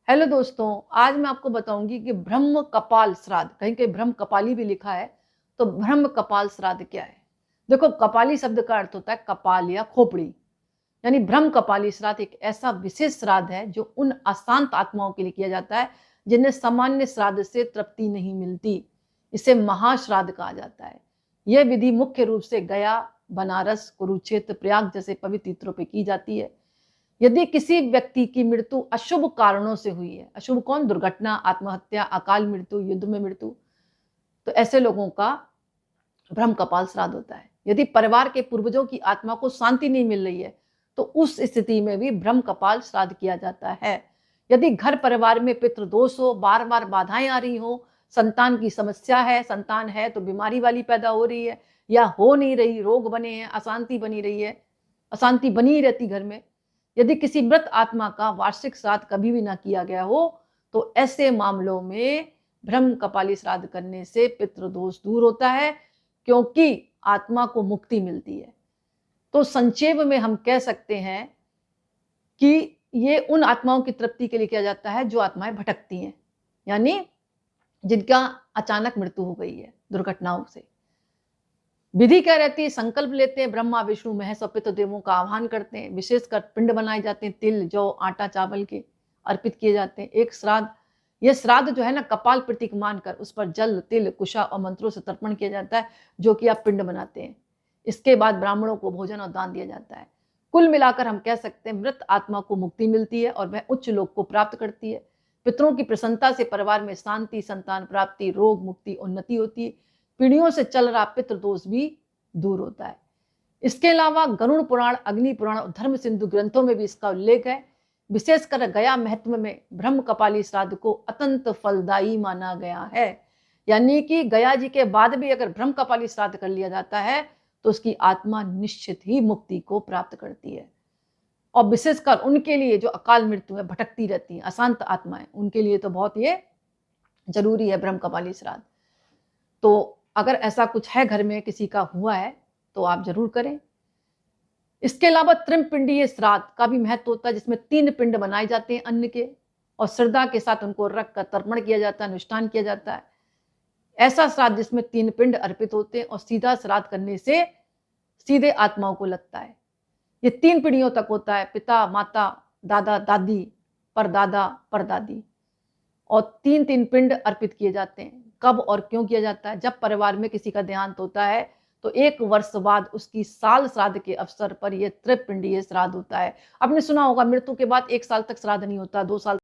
Hello दोस्तों, आज मैं आपको बताऊंगी कि ब्रह्म कपाल श्राद्ध, कहीं कहीं ब्रह्म कपाली भी लिखा है, तो ब्रह्म कपाल श्राद्ध क्या है। देखो, कपाली शब्द का अर्थ होता है कपाल या खोपड़ी। यानी ब्रह्म कपाली श्राद्ध एक ऐसा विशेष श्राद्ध है जो उन अशांत आत्माओं के लिए किया जाता है जिन्हें सामान्य श्राद्ध से तृप्ति नहीं मिलती। इसे महाश्राद्ध कहा जाता है। यह विधि मुख्य रूप से गया, बनारस, कुरुक्षेत्र, प्रयाग जैसे पवित्र तीर्थों पर की जाती है। यदि किसी व्यक्ति की मृत्यु अशुभ कारणों से हुई है, अशुभ कौन, दुर्घटना, आत्महत्या, अकाल मृत्यु, युद्ध में मृत्यु, तो ऐसे लोगों का ब्रह्म कपाल श्राद्ध होता है। यदि परिवार के पूर्वजों की आत्मा को शांति नहीं मिल रही है तो उस स्थिति में भी ब्रह्म कपाल श्राद्ध किया जाता है। यदि घर परिवार में पितृदोष हो, बार बार बाधाएं आ रही हो, संतान की समस्या है, संतान है तो बीमारी वाली पैदा हो रही है या हो नहीं रही, रोग बने हैं, अशांति बनी रही है, अशांति बनी ही रहती घर में, यदि किसी मृत आत्मा का वार्षिक श्राद्ध कभी भी ना किया गया हो तो ऐसे मामलों में ब्रह्म कपाली श्राद्ध करने से पितृदोष दूर होता है, क्योंकि आत्मा को मुक्ति मिलती है। तो संक्षेप में हम कह सकते हैं कि ये उन आत्माओं की तृप्ति के लिए किया जाता है जो आत्माएं भटकती हैं, यानी जिनका अचानक मृत्यु हो गई है दुर्घटनाओं से। विधि क्या रहती है, संकल्प लेते हैं, ब्रह्मा विष्णु महेश और पितृदेवों का आह्वान करते हैं, विशेषकर पिंड बनाए जाते हैं, तिल, जौ, आटा, चावल के अर्पित किए जाते हैं। एक श्राद्ध, यह श्राद्ध जो है ना, कपाल प्रतीक मानकर उस पर जल, तिल, कुशा और मंत्रों से तर्पण किया जाता है, जो कि आप पिंड बनाते हैं। इसके बाद ब्राह्मणों को भोजन और दान दिया जाता है। कुल मिलाकर हम कह सकते हैं मृत आत्मा को मुक्ति मिलती है और वह उच्च लोक को प्राप्त करती है। पितरों की प्रसन्नता से परिवार में शांति, संतान प्राप्ति, रोग मुक्ति, उन्नति होती है। पीढ़ियों से चल रहा पितृदोष भी दूर होता है। इसके अलावा गरुड़ पुराण, अग्नि पुराण और धर्म सिंधु ग्रंथों में भी इसका उल्लेख है। विशेषकर गया महत्व में ब्रह्म कपाली श्राद्ध को अत्यंत फलदायी माना गया है। यानी कि गया जी के बाद भी अगर ब्रह्म कपाली श्राद्ध कर लिया जाता है तो उसकी आत्मा निश्चित ही मुक्ति को प्राप्त करती है। और विशेषकर उनके लिए जो अकाल मृत्यु है, भटकती रहती है अशांत आत्माएं, उनके लिए तो बहुत ये जरूरी है ब्रह्म कपाली श्राद्ध। तो अगर ऐसा कुछ है, घर में किसी का हुआ है, तो आप जरूर करें। इसके अलावा त्रिपिंडीय श्राद्ध का भी महत्व होता है, जिसमें 3 पिंड बनाए जाते हैं अन्न के और श्रद्धा के साथ उनको रख कर तर्पण किया जाता है, अनुष्ठान किया जाता है। ऐसा श्राद्ध जिसमें 3 पिंड अर्पित होते हैं और सीधा श्राद्ध करने से सीधे आत्माओं को लगता है। ये 3 पीढ़ियों तक होता है, पिता, माता, दादा, दादी, परदादा, परदादी, और 3-3 पिंड अर्पित किए जाते हैं। कब और क्यों किया जाता है? जब परिवार में किसी का देहांत होता है तो 1 वर्ष बाद उसकी साल श्राद्ध के अवसर पर यह त्रिपिंडीय श्राद्ध होता है। आपने सुना होगा, मृत्यु के बाद 1 साल तक श्राद्ध नहीं होता, 2 साल